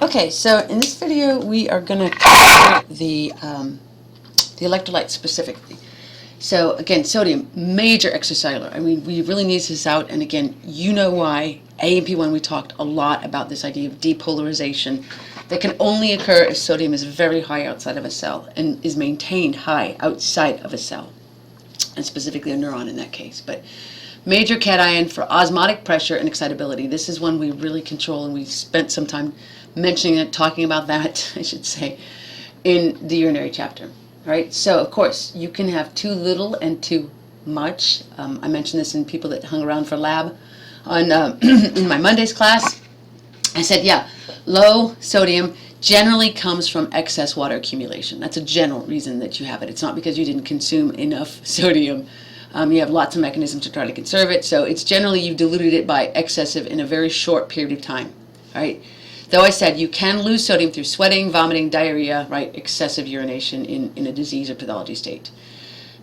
Okay, so in this video we are going to cover the electrolytes specifically. So again, sodium, major extracellular. I mean, we really need this out, and again, you know why. A&P1, we talked a lot about this idea of depolarization that can only occur if sodium is very high outside of a cell and is maintained high outside of a cell, and specifically a neuron in that case. But major cation for osmotic pressure and excitability. This is one we really control, and we spent some time mentioning it, talking about that, I should say, in the urinary chapter. All right, so of course, you can have too little and too much. I mentioned this in people that hung around for lab on in my Mondays class. I said, yeah, low sodium generally comes from excess water accumulation. That's a general reason that you have it. It's not because you didn't consume enough sodium. You have lots of mechanisms to try to conserve it, so it's generally you've diluted it by excessive in a very short period of time. All right. Though I said you can lose sodium through sweating, vomiting, diarrhea, right, excessive urination in a disease or pathology state.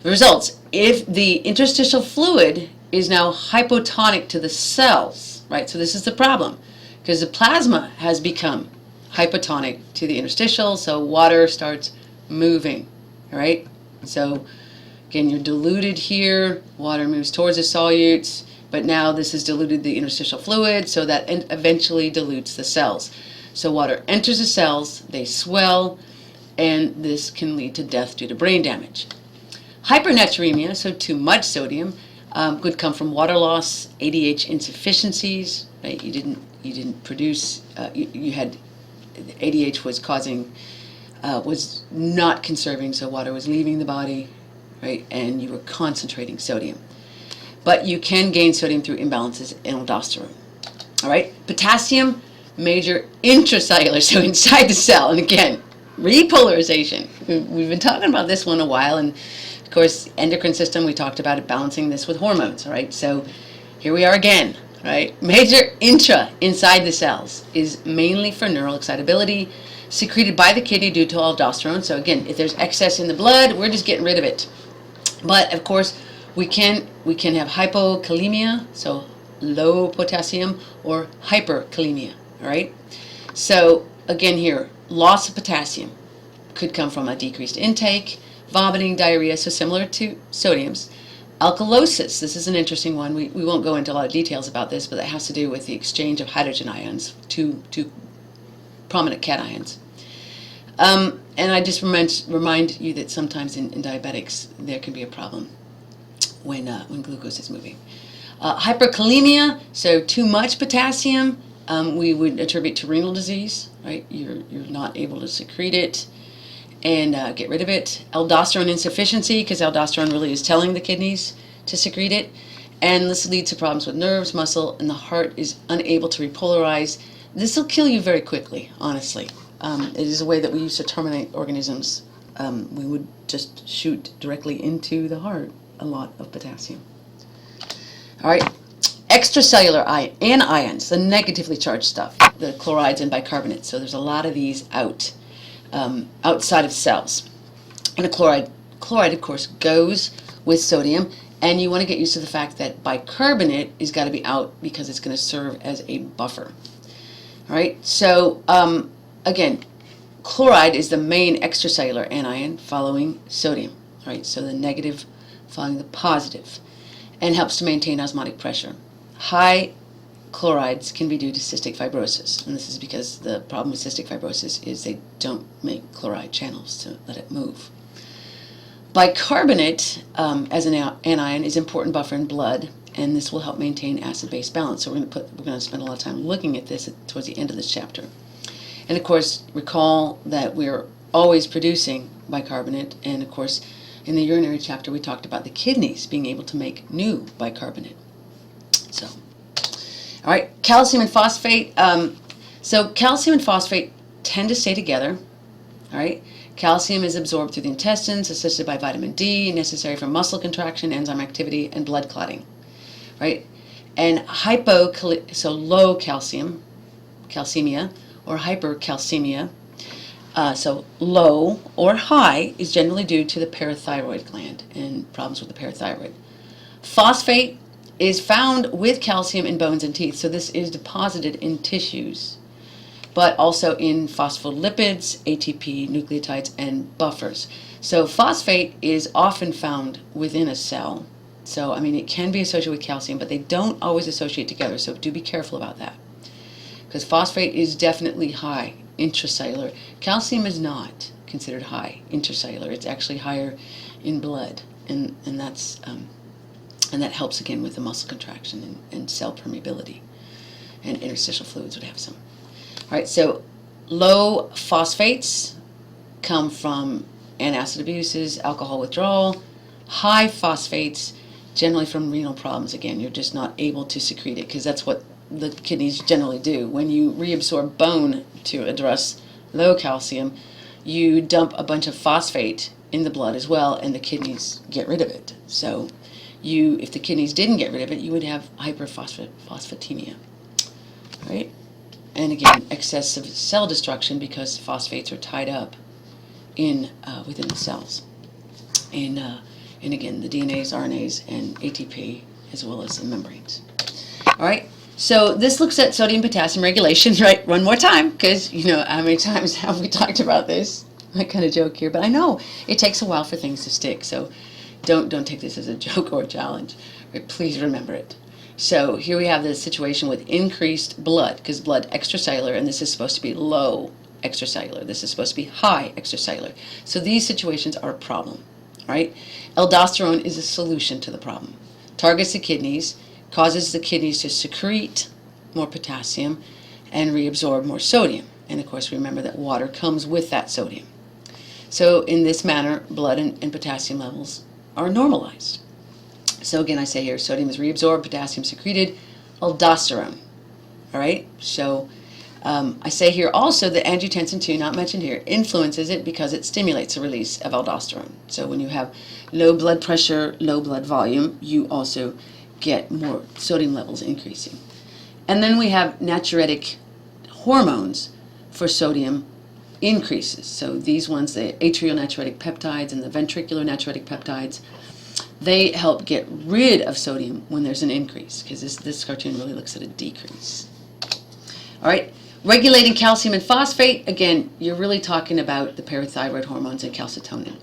The results, if the interstitial fluid is now hypotonic to the cells, right, so this is the problem, because the plasma has become hypotonic to the interstitial, so water starts moving, all right? So again, you're diluted here, water moves towards the solutes, but now this has diluted the interstitial fluid, so that eventually dilutes the cells. So water enters the cells, they swell, and this can lead to death due to brain damage. Hypernatremia, so too much sodium, could come from water loss, ADH insufficiencies, right? You didn't produce, you had, ADH was causing, was not conserving, so water was leaving the body, right? And you were concentrating sodium. But you can gain sodium through imbalances in aldosterone. All right, potassium, major intracellular, so inside the cell. And again, repolarization. We've been talking about this one a while, and of course, endocrine system, we talked about it, balancing this with hormones. All right, so here we are again. Right, major inside the cells is mainly for neural excitability, secreted by the kidney due to aldosterone. So again, if there's excess in the blood, we're just getting rid of it. But of course, we can have hypokalemia, so low potassium, or hyperkalemia, all right? So again here, loss of potassium could come from a decreased intake, vomiting, diarrhea, so similar to sodium's. Alkalosis, this is an interesting one. We won't go into a lot of details about this, but that has to do with the exchange of hydrogen ions, two prominent cations. And I just remind you that sometimes in diabetics, there can be a problem when glucose is moving. Hyperkalemia, so too much potassium, we would attribute to renal disease, right? You're not able to secrete it and get rid of it. Aldosterone insufficiency, because aldosterone really is telling the kidneys to secrete it. And this leads to problems with nerves, muscle, and the heart is unable to repolarize. This will kill you very quickly, honestly. It is a way that we used to terminate organisms. We would just shoot directly into the heart a lot of potassium. All right, extracellular anions, the negatively charged stuff, the chlorides and bicarbonates. So there's a lot of these outside of cells. And a chloride, of course, goes with sodium, and you want to get used to the fact that bicarbonate is got to be out because it's going to serve as a buffer. All right, so again, chloride is the main extracellular anion following sodium. All right, so the negative following the positive, and helps to maintain osmotic pressure. High chlorides can be due to cystic fibrosis, and this is because the problem with cystic fibrosis is they don't make chloride channels to let it move. Bicarbonate, as an anion, is an important buffer in blood, and this will help maintain acid-base balance. So we're going to spend a lot of time looking at this towards the end of this chapter. And of course, recall that we're always producing bicarbonate, and of course, in the urinary chapter, we talked about the kidneys being able to make new bicarbonate. So, all right, calcium and phosphate. So calcium and phosphate tend to stay together. All right, calcium is absorbed through the intestines, assisted by vitamin D, necessary for muscle contraction, enzyme activity, and blood clotting. Right, and so low calcium, calcemia, or hypercalcemia. So low or high is generally due to the parathyroid gland and problems with the parathyroid. Phosphate is found with calcium in bones and teeth, so this is deposited in tissues. but also in phospholipids, ATP, nucleotides, and buffers. So phosphate is often found within a cell. So, I mean, it can be associated with calcium, but they don't always associate together, so do be careful about that. Because phosphate is definitely high intracellular. Calcium is not considered high intracellular. It's actually higher in blood, and that helps again with the muscle contraction and cell permeability, and interstitial fluids would have some. All right, so low phosphates come from antacid abuses, alcohol withdrawal. High phosphates generally from renal problems. Again, you're just not able to secrete it, because that's what the kidneys generally do. When you reabsorb bone to address low calcium, you dump a bunch of phosphate in the blood as well, and the kidneys get rid of it. So if the kidneys didn't get rid of it, you would have hyperphosphatemia, right? And again, excessive cell destruction, because phosphates are tied up in within the cells, and again, the DNAs, RNAs, and ATP, as well as the membranes. All right. So this looks at sodium-potassium regulation, right? One more time, because you know how many times have we talked about this? I kind of joke here, but I know it takes a while for things to stick. So don't take this as a joke or a challenge. Right? Please remember it. So here we have this situation with increased blood, because blood extracellular, and this is supposed to be low extracellular. This is supposed to be high extracellular. So these situations are a problem, right? Aldosterone is a solution to the problem. Targets the kidneys, causes the kidneys to secrete more potassium and reabsorb more sodium. And of course, remember that water comes with that sodium. So in this manner, blood and potassium levels are normalized. So again, I say here, sodium is reabsorbed, potassium secreted, aldosterone. All right, so I say here also that angiotensin II, not mentioned here, influences it because it stimulates the release of aldosterone. So when you have low blood pressure, low blood volume, you also get more sodium levels increasing. And then we have natriuretic hormones for sodium increases. So these ones, the atrial natriuretic peptides and the ventricular natriuretic peptides, they help get rid of sodium when there's an increase, because this cartoon really looks at a decrease. All right, regulating calcium and phosphate, again, you're really talking about the parathyroid hormones and calcitonin.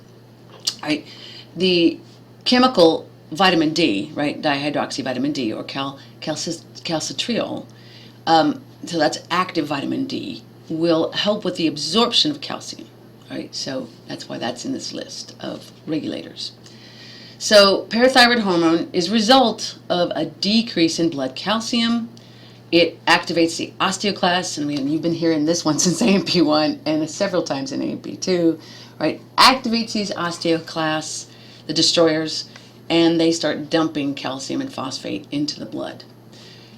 All right, the chemical vitamin D, right, dihydroxyvitamin D, or calcitriol, so that's active vitamin D, will help with the absorption of calcium, right? So that's why that's in this list of regulators. So parathyroid hormone is a result of a decrease in blood calcium. It activates the osteoclasts, and you've been hearing this one since AMP1 and several times in AMP2, right? Activates these osteoclasts, the destroyers, and they start dumping calcium and phosphate into the blood.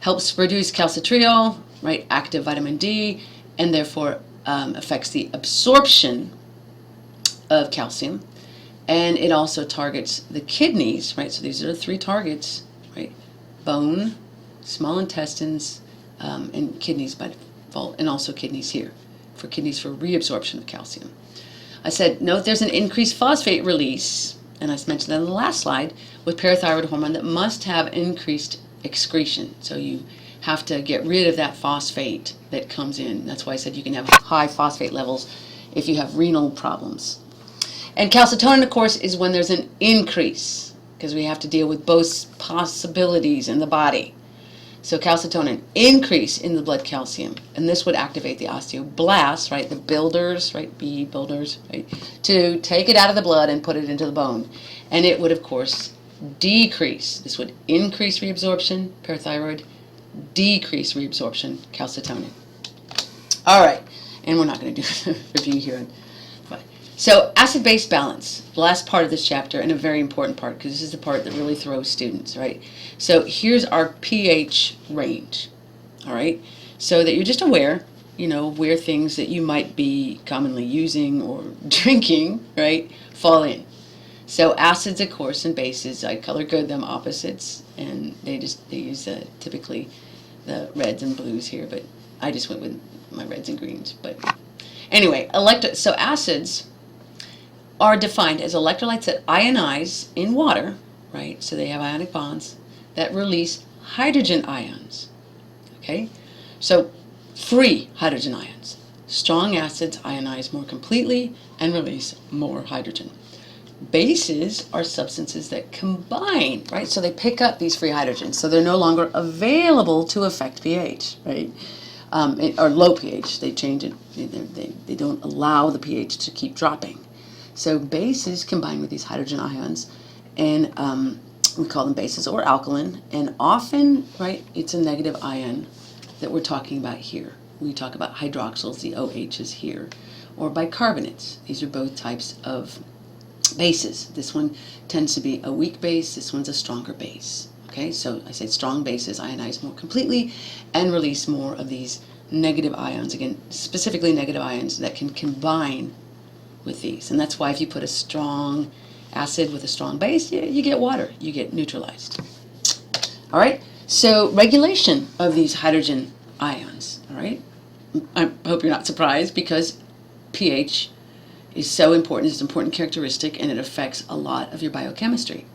Helps produce calcitriol, right, active vitamin D, and therefore affects the absorption of calcium. And it also targets the kidneys, right? So these are the three targets, right? Bone, small intestines, and kidneys by default, and also kidneys here, for kidneys for reabsorption of calcium. I said, note there's an increased phosphate release, and I mentioned that in the last slide, with parathyroid hormone that must have increased excretion. So you have to get rid of that phosphate that comes in. That's why I said you can have high phosphate levels if you have renal problems. And calcitonin, of course, is when there's an increase, because we have to deal with both possibilities in the body. So calcitonin, increase in the blood calcium, and this would activate the osteoblasts, right, the builders, right, B builders, right, to take it out of the blood and put it into the bone. And it would, of course, decrease. This would increase reabsorption, parathyroid, decrease reabsorption, calcitonin. All right, and we're not going to do a review here. So acid-base balance, the last part of this chapter, and a very important part, because this is the part that really throws students, right? So here's our pH range, all right? So that you're just aware, you know, where things that you might be commonly using or drinking, right, fall in. So acids, of course, and bases, I color code them opposites, and they use typically the reds and blues here, but I just went with my reds and greens. But anyway, so acids are defined as electrolytes that ionize in water, right? So they have ionic bonds that release hydrogen ions, okay? So free hydrogen ions. Strong acids ionize more completely and release more hydrogen. Bases are substances that combine, right? So they pick up these free hydrogens, so they're no longer available to affect pH, right? Or low pH. They change it. They don't allow the pH to keep dropping. So bases combine with these hydrogen ions, and we call them bases or alkaline. And often, right, it's a negative ion that we're talking about here. We talk about hydroxyls, the OHs here, or bicarbonates. These are both types of bases. This one tends to be a weak base. This one's a stronger base. Okay, so I said strong bases ionize more completely and release more of these negative ions. Again, specifically negative ions that can combine with these. And that's why if you put a strong acid with a strong base, you get water. You get neutralized. All right, so regulation of these hydrogen ions. All right, I hope you're not surprised because pH is so important. It's an important characteristic and it affects a lot of your biochemistry.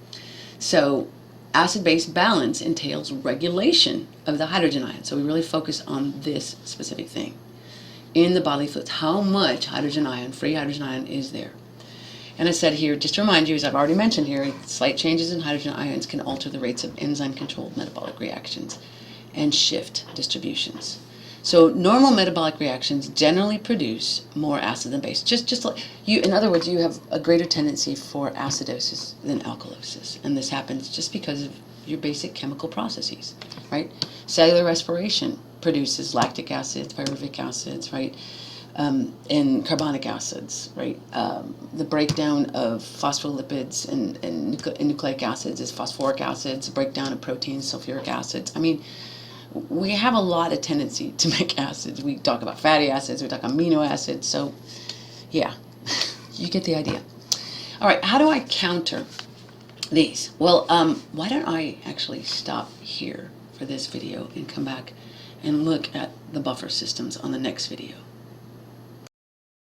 So acid-base balance entails regulation of the hydrogen ion. So we really focus on this specific thing. In the bodily fluids, how much hydrogen ion, free hydrogen ion, is there? And I said here, just to remind you, as I've already mentioned here, slight changes in hydrogen ions can alter the rates of enzyme-controlled metabolic reactions and shift distributions. So normal metabolic reactions generally produce more acid than base. Just like you, in other words, you have a greater tendency for acidosis than alkalosis, and this happens just because of your basic chemical processes, right? Cellular respiration produces lactic acids, pyruvic acids, right, and carbonic acids, right? The breakdown of phospholipids and nucleic acids is phosphoric acids. The breakdown of proteins, sulfuric acids. I mean, we have a lot of tendency to make acids. We talk about fatty acids, we talk amino acids, so yeah, you get the idea. All right, how do I counter these? Well, why don't I actually stop here for this video and come back and look at the buffer systems on the next video.